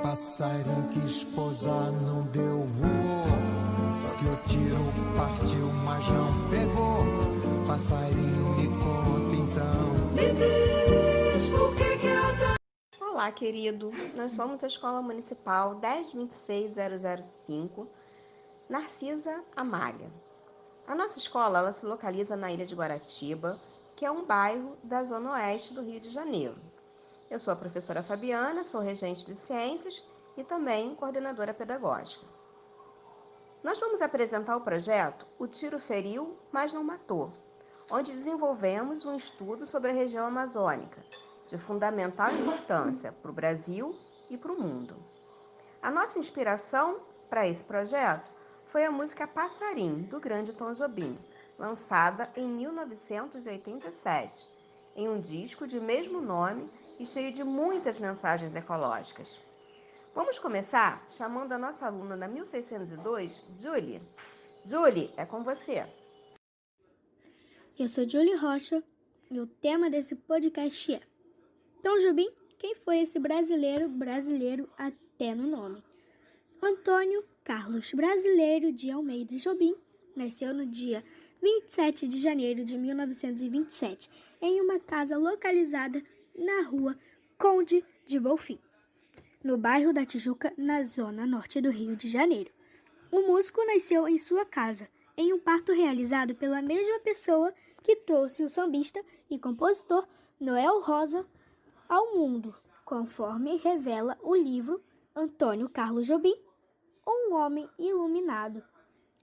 Passarinho quis pousar, não deu voou. Que o tiro partiu, mas não pegou. Passarinho, me conta então. Me diz por que eu tô... Olá, querido. Nós somos a Escola Municipal 1026005, Narcisa Amália. A nossa escola ela se localiza na Ilha de Guaratiba, que é um bairro da zona oeste do Rio de Janeiro. Eu sou a professora Fabiana, sou regente de ciências e também coordenadora pedagógica. Nós vamos apresentar o projeto O Tiro Feriu, mas não matou, onde desenvolvemos um estudo sobre a região amazônica, de fundamental importância para o Brasil e para o mundo. A nossa inspiração para esse projeto foi a música Passarim, do grande Tom Jobim, lançada em 1987, em um disco de mesmo nome e cheio de muitas mensagens ecológicas. Vamos começar chamando a nossa aluna da 1602, Julie. Julie, é com você. Eu sou Julie Rocha e o tema desse podcast é Tom Jobim, quem foi esse brasileiro até no nome? Antônio Carlos Brasileiro de Almeida Jobim nasceu no dia 27 de janeiro de 1927, em uma casa localizada na rua Conde de Bonfim, no bairro da Tijuca, na zona norte do Rio de Janeiro. O músico nasceu em sua casa, em um parto realizado pela mesma pessoa que trouxe o sambista e compositor Noel Rosa ao mundo, conforme revela o livro Antônio Carlos Jobim, Um Homem Iluminado,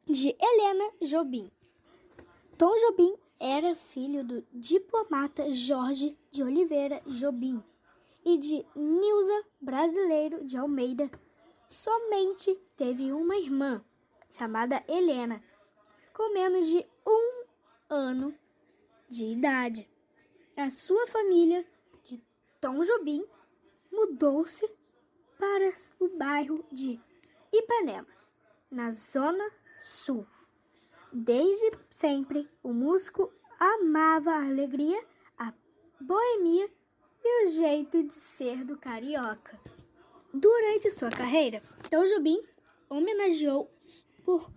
de Helena Jobim. Tom Jobim era filho do diplomata Jorge de Oliveira Jobim e de Nilza Brasileiro de Almeida. Somente teve uma irmã, chamada Helena, com menos de 1 ano de idade. A sua família de Tom Jobim mudou-se para o bairro de Ipanema, na Zona Sul. Desde sempre, o músico amava a alegria, a boemia e o jeito de ser do carioca. Durante sua carreira, Tom Jobim homenageou por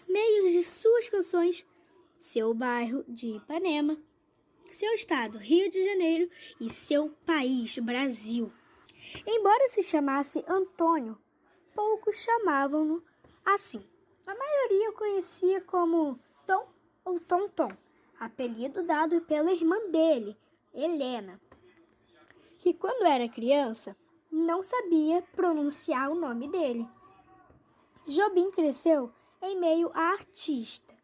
meio de suas canções seu bairro de Ipanema, seu estado, Rio de Janeiro, e seu país, Brasil. Embora se chamasse Antônio, poucos chamavam-no assim. A maioria o conhecia como Tom ou Tom Tom, apelido dado pela irmã dele, Helena, que quando era criança não sabia pronunciar o nome dele. Jobim cresceu em meio a artistas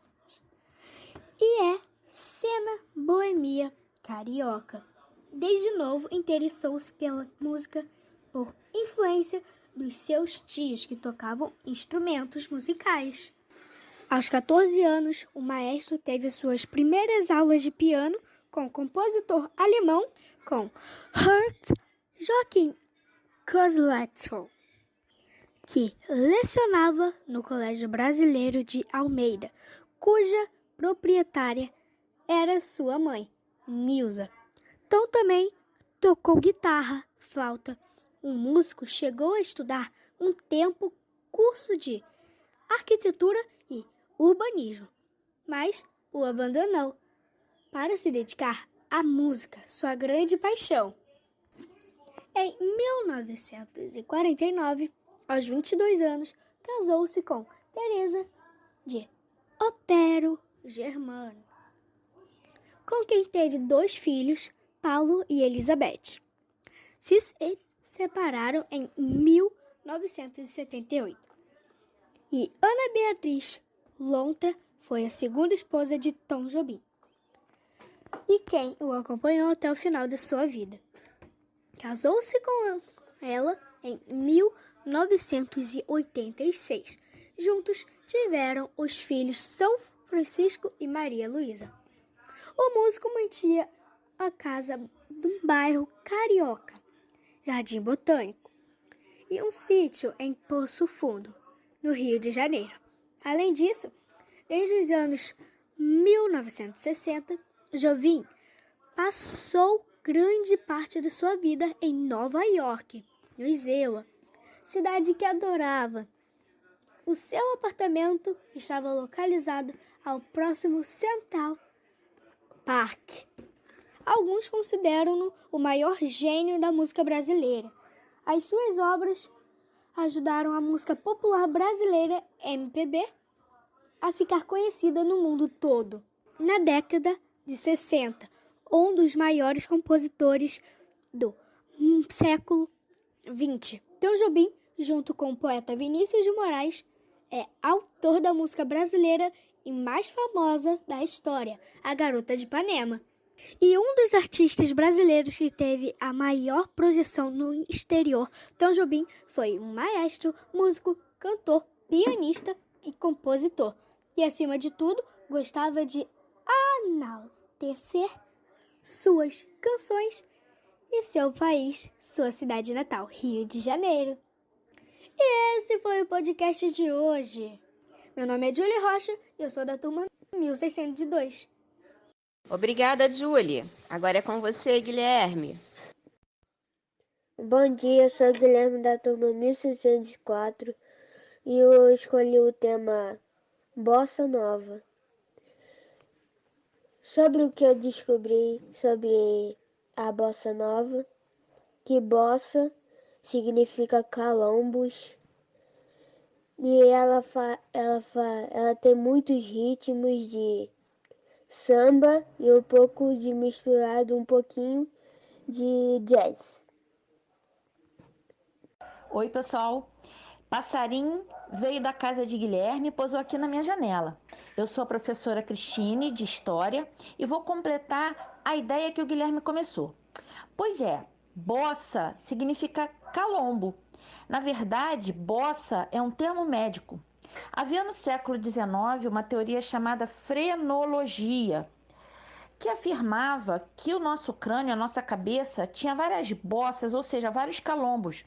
e é cena boemia carioca. Desde novo interessou-se pela música por influência dos seus tios que tocavam instrumentos musicais. Aos 14 anos, o maestro teve suas primeiras aulas de piano com o compositor alemão com Kurt Joachim Kurzweil, que lecionava no Colégio Brasileiro de Almeida, cuja proprietária era sua mãe, Nilza. Tom também tocou guitarra, flauta. O músico chegou a estudar um tempo curso de arquitetura e urbanismo, mas o abandonou para se dedicar à música, sua grande paixão. Em 1949, aos 22 anos, casou-se com Teresa de Otero Germano, com quem teve 2 filhos, Paulo e Elizabeth. Se separaram em 1978. E Ana Beatriz Lontra foi a segunda esposa de Tom Jobim e quem o acompanhou até o final de sua vida. Casou-se com ela em 1986. Juntos tiveram os filhos São Francisco e Maria Luísa. O músico mantinha a casa de um bairro carioca, Jardim Botânico, e um sítio em Poço Fundo, no Rio de Janeiro. Além disso, desde os anos 1960, Jobim passou grande parte de sua vida em Nova York, no Isewa, cidade que adorava. O seu apartamento estava localizado ao próximo Central Park. Alguns consideram-no o maior gênio da música brasileira. As suas obras ajudaram a música popular brasileira, MPB, a ficar conhecida no mundo todo. Na década de 60, um dos maiores compositores do século XX, Tom Jobim, junto com o poeta Vinícius de Moraes, é autor da música brasileira e mais famosa da história, A Garota de Ipanema. E um dos artistas brasileiros que teve a maior projeção no exterior, Tom Jobim, foi um maestro, músico, cantor, pianista e compositor, que, acima de tudo, gostava de enaltecer suas canções e seu país, sua cidade natal, Rio de Janeiro. E esse foi o podcast de hoje. Meu nome é Julie Rocha e eu sou da turma 1602. Obrigada, Julie. Agora é com você, Guilherme. Bom dia, eu sou o Guilherme da turma 1604 e eu escolhi o tema Bossa Nova. Sobre o que eu descobri sobre a Bossa Nova, que bossa significa calombos e ela tem muitos ritmos de samba e um pouquinho de jazz. Oi, pessoal. Passarinho veio da casa de Guilherme e pousou aqui na minha janela. Eu sou a professora Cristine, de História, e vou completar a ideia que o Guilherme começou. Pois é, bossa significa calombo. Na verdade, bossa é um termo médico. Havia no século XIX uma teoria chamada frenologia, que afirmava que o nosso crânio, a nossa cabeça, tinha várias bossas, ou seja, vários calombos.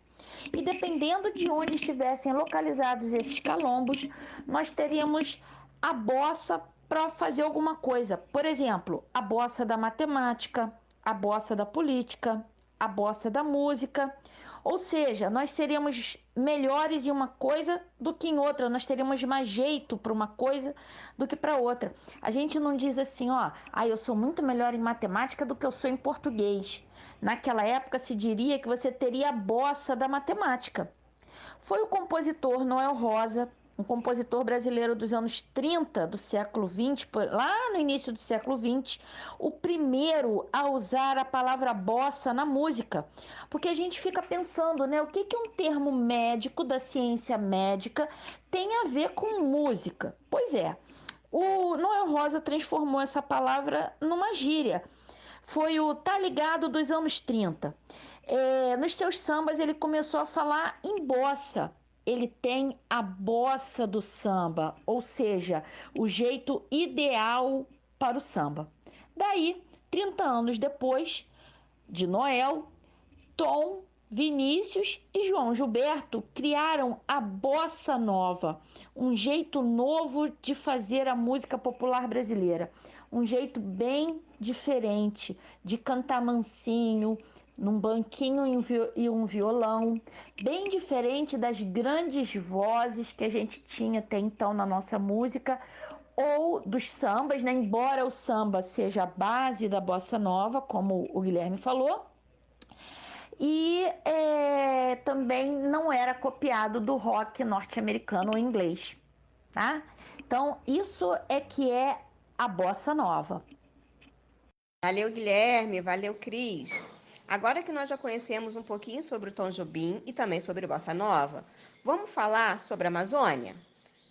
E dependendo de onde estivessem localizados esses calombos, nós teríamos a bossa para fazer alguma coisa. Por exemplo, a bossa da matemática, a bossa da política, a bossa da música. Ou seja, nós seríamos melhores em uma coisa do que em outra, nós teríamos mais jeito para uma coisa do que para outra. A gente não diz assim, eu sou muito melhor em matemática do que eu sou em português. Naquela época se diria que você teria a bossa da matemática. Foi o compositor Noel Rosa, um compositor brasileiro dos anos 30 do século 20, lá no início do século 20, o primeiro a usar a palavra bossa na música. Porque a gente fica pensando, né, o que um termo médico da ciência médica tem a ver com música? Pois é, o Noel Rosa transformou essa palavra numa gíria. Foi o tá ligado dos anos 30. Nos seus sambas ele começou a falar em bossa. Ele tem a bossa do samba, ou seja, o jeito ideal para o samba. Daí, 30 anos depois de Noel, Tom, Vinícius e João Gilberto criaram a bossa nova, um jeito novo de fazer a música popular brasileira, um jeito bem diferente de cantar mansinho, num banquinho e um violão, bem diferente das grandes vozes que a gente tinha até então na nossa música, ou dos sambas, né? Embora o samba seja a base da bossa nova, como o Guilherme falou, e também não era copiado do rock norte-americano ou inglês, tá? Então, isso é que é a bossa nova. Valeu, Guilherme. Valeu, Cris. Agora que nós já conhecemos um pouquinho sobre o Tom Jobim e também sobre Bossa Nova, vamos falar sobre a Amazônia?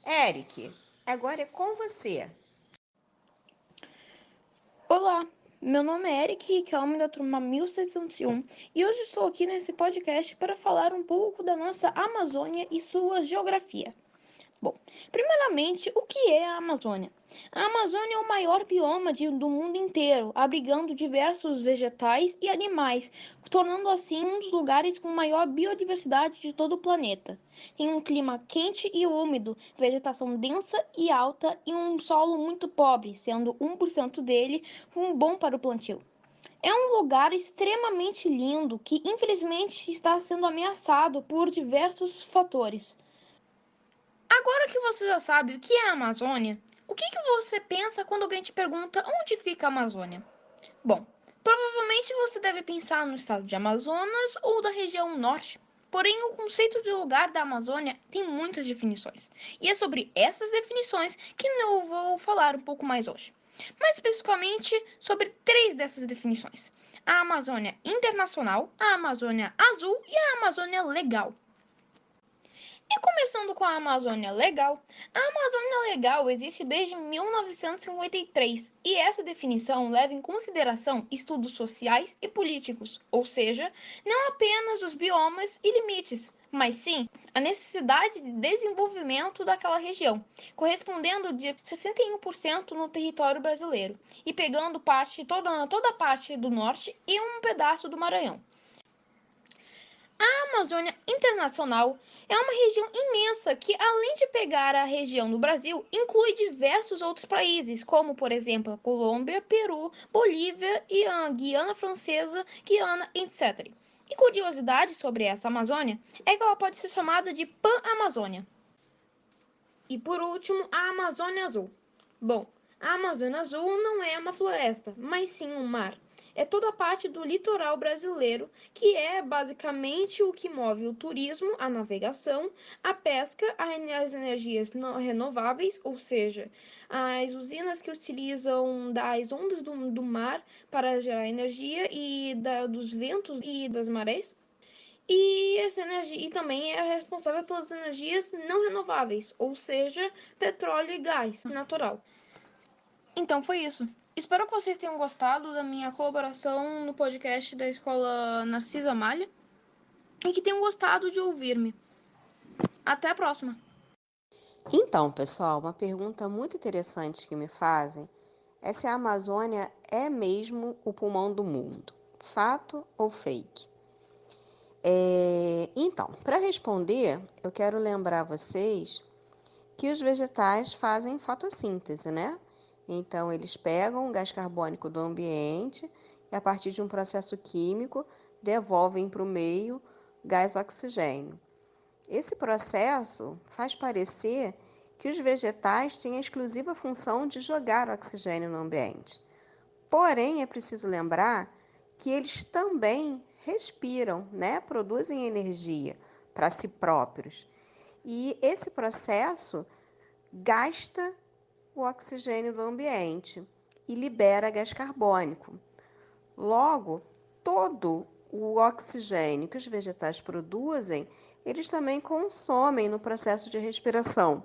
Eric, agora é com você. Olá, meu nome é Eric Riquelme da turma 1601 e hoje estou aqui nesse podcast para falar um pouco da nossa Amazônia e sua geografia. Bom, primeiramente, o que é a Amazônia? A Amazônia é o maior bioma do mundo inteiro, abrigando diversos vegetais e animais, tornando assim um dos lugares com maior biodiversidade de todo o planeta. Tem um clima quente e úmido, vegetação densa e alta e um solo muito pobre, sendo 1% dele bom para o plantio. É um lugar extremamente lindo que, infelizmente, está sendo ameaçado por diversos fatores. Agora que você já sabe o que é a Amazônia, o que você pensa quando alguém te pergunta onde fica a Amazônia? Bom, provavelmente você deve pensar no estado de Amazonas ou da região norte. Porém, o conceito de lugar da Amazônia tem muitas definições. E é sobre essas definições que eu vou falar um pouco mais hoje. Mais especificamente sobre 3 dessas definições: a Amazônia Internacional, a Amazônia Azul e a Amazônia Legal. E começando com a Amazônia Legal, a Amazônia Legal existe desde 1953 e essa definição leva em consideração estudos sociais e políticos, ou seja, não apenas os biomas e limites, mas sim a necessidade de desenvolvimento daquela região, correspondendo de 61% no território brasileiro e pegando toda a parte do norte e um pedaço do Maranhão. A Amazônia Internacional é uma região imensa que, além de pegar a região do Brasil, inclui diversos outros países, como, por exemplo, a Colômbia, Peru, Bolívia, Guiana Francesa, Guiana, etc. E curiosidade sobre essa Amazônia é que ela pode ser chamada de Pan-Amazônia. E por último, a Amazônia Azul. Bom, a Amazônia Azul não é uma floresta, mas sim um mar. É toda a parte do litoral brasileiro, que é basicamente o que move o turismo, a navegação, a pesca, as energias renováveis, ou seja, as usinas que utilizam das ondas do mar para gerar energia e dos ventos e das marés. E essa energia e também é responsável pelas energias não renováveis, ou seja, petróleo e gás natural. Então foi isso. Espero que vocês tenham gostado da minha colaboração no podcast da Escola Narcisa Malha e que tenham gostado de ouvir-me. Até a próxima! Então, pessoal, uma pergunta muito interessante que me fazem é se a Amazônia é mesmo o pulmão do mundo. Fato ou fake? Então, para responder, eu quero lembrar vocês que os vegetais fazem fotossíntese, né? Então, eles pegam o gás carbônico do ambiente e, a partir de um processo químico, devolvem para o meio gás oxigênio. Esse processo faz parecer que os vegetais têm a exclusiva função de jogar oxigênio no ambiente. Porém, é preciso lembrar que eles também respiram, né? Produzem energia para si próprios. E esse processo gasta o oxigênio do ambiente e libera gás carbônico. Logo, todo o oxigênio que os vegetais produzem, eles também consomem no processo de respiração.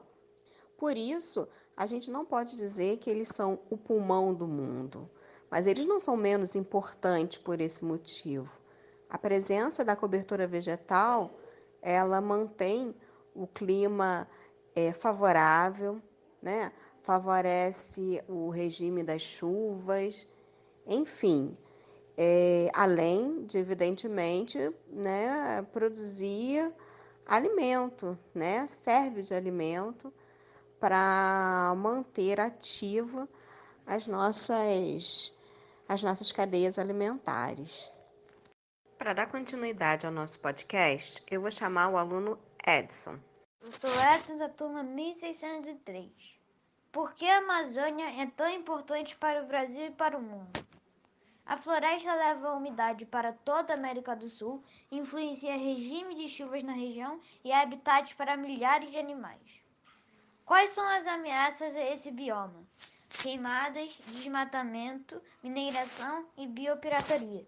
Por isso, a gente não pode dizer que eles são o pulmão do mundo, mas eles não são menos importantes por esse motivo. A presença da cobertura vegetal, ela mantém o clima favorável, né? Favorece o regime das chuvas, enfim, além de, evidentemente, né, produzir alimento, né? Serve de alimento para manter ativa as nossas cadeias alimentares. Para dar continuidade ao nosso podcast, eu vou chamar o aluno Edson. Eu sou Edson da turma 1603. Por que a Amazônia é tão importante para o Brasil e para o mundo? A floresta leva a umidade para toda a América do Sul, influencia regime de chuvas na região e é habitat para milhares de animais. Quais são as ameaças a esse bioma? Queimadas, desmatamento, mineração e biopirataria.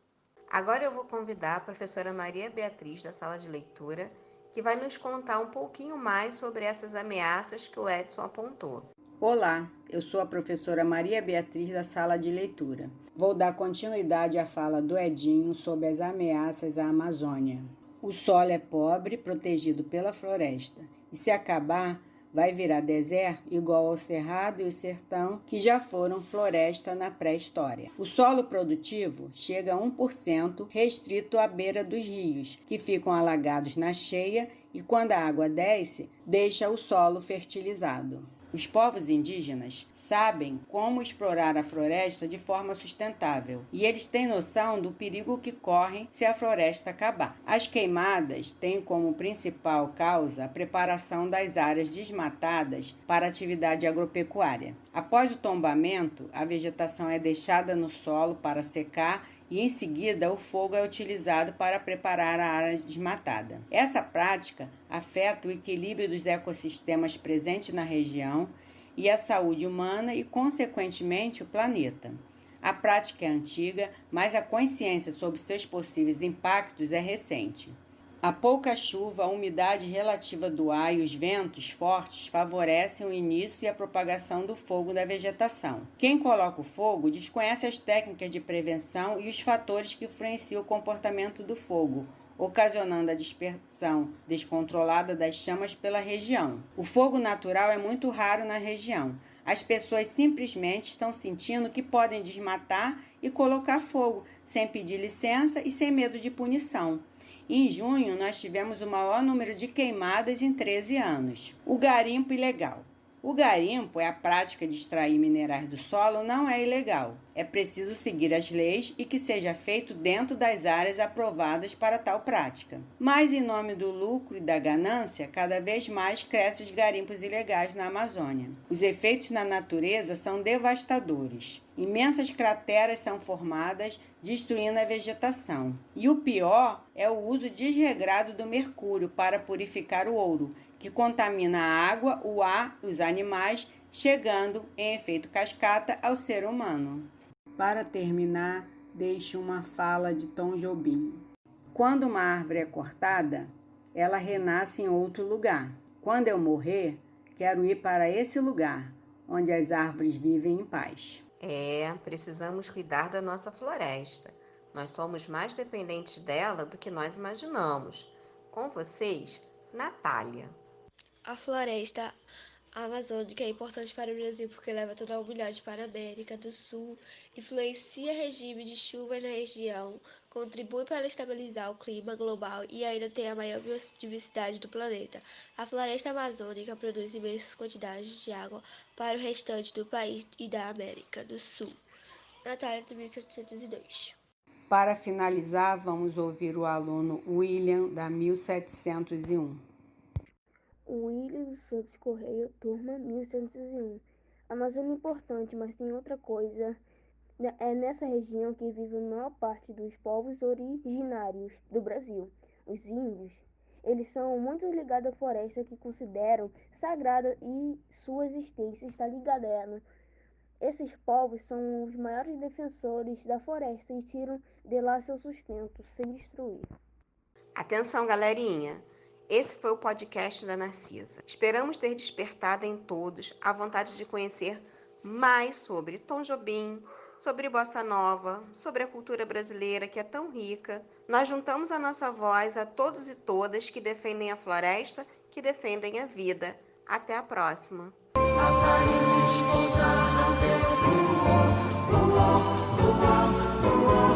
Agora eu vou convidar a professora Maria Beatriz, da sala de leitura, que vai nos contar um pouquinho mais sobre essas ameaças que o Edson apontou. Olá, eu sou a professora Maria Beatriz, da sala de leitura. Vou dar continuidade à fala do Edinho sobre as ameaças à Amazônia. O solo é pobre, protegido pela floresta, e se acabar, vai virar deserto igual ao Cerrado e o Sertão, que já foram floresta na pré-história. O solo produtivo chega a 1%, restrito à beira dos rios, que ficam alagados na cheia e, quando a água desce, deixa o solo fertilizado. Os povos indígenas sabem como explorar a floresta de forma sustentável e eles têm noção do perigo que correm se a floresta acabar. As queimadas têm como principal causa a preparação das áreas desmatadas para atividade agropecuária. Após o tombamento, a vegetação é deixada no solo para secar e, em seguida, o fogo é utilizado para preparar a área desmatada. Essa prática afeta o equilíbrio dos ecossistemas presentes na região e a saúde humana e, consequentemente, o planeta. A prática é antiga, mas a consciência sobre seus possíveis impactos é recente. A pouca chuva, a umidade relativa do ar e os ventos fortes favorecem o início e a propagação do fogo da vegetação. Quem coloca o fogo desconhece as técnicas de prevenção e os fatores que influenciam o comportamento do fogo, ocasionando a dispersão descontrolada das chamas pela região. O fogo natural é muito raro na região. As pessoas simplesmente estão sentindo que podem desmatar e colocar fogo, sem pedir licença e sem medo de punição. Em junho, nós tivemos o maior número de queimadas em 13 anos. O garimpo ilegal. O garimpo é a prática de extrair minerais do solo, não é ilegal. É preciso seguir as leis e que seja feito dentro das áreas aprovadas para tal prática. Mas, em nome do lucro e da ganância, cada vez mais crescem os garimpos ilegais na Amazônia. Os efeitos na natureza são devastadores. Imensas crateras são formadas, destruindo a vegetação. E o pior é o uso desregrado do mercúrio para purificar o ouro, que contamina a água, o ar e os animais, chegando, em efeito cascata, ao ser humano. Para terminar, deixo uma fala de Tom Jobim. Quando uma árvore é cortada, ela renasce em outro lugar. Quando eu morrer, quero ir para esse lugar, onde as árvores vivem em paz. Precisamos cuidar da nossa floresta. Nós somos mais dependentes dela do que nós imaginamos. Com vocês, Natália. A floresta amazônica é importante para o Brasil porque leva toda a umidade para a América do Sul, influencia o regime de chuvas na região, contribui para estabilizar o clima global e ainda tem a maior biodiversidade do planeta. A floresta amazônica produz imensas quantidades de água para o restante do país e da América do Sul. Natália, de 1702. Para finalizar, vamos ouvir o aluno William, da 1701. William dos Santos Correia, turma 1101. A Amazônia é importante, mas tem outra coisa. É nessa região que vive a maior parte dos povos originários do Brasil. Os índios, eles são muito ligados à floresta que consideram sagrada e sua existência está ligada a ela. Esses povos são os maiores defensores da floresta e tiram de lá seu sustento, sem destruir. Atenção, galerinha! Esse foi o podcast da Narcisa. Esperamos ter despertado em todos a vontade de conhecer mais sobre Tom Jobim, sobre Bossa Nova, sobre a cultura brasileira que é tão rica. Nós juntamos a nossa voz a todos e todas que defendem a floresta, que defendem a vida. Até a próxima! Passarinho esposa não deu voou, voou, voou, voou.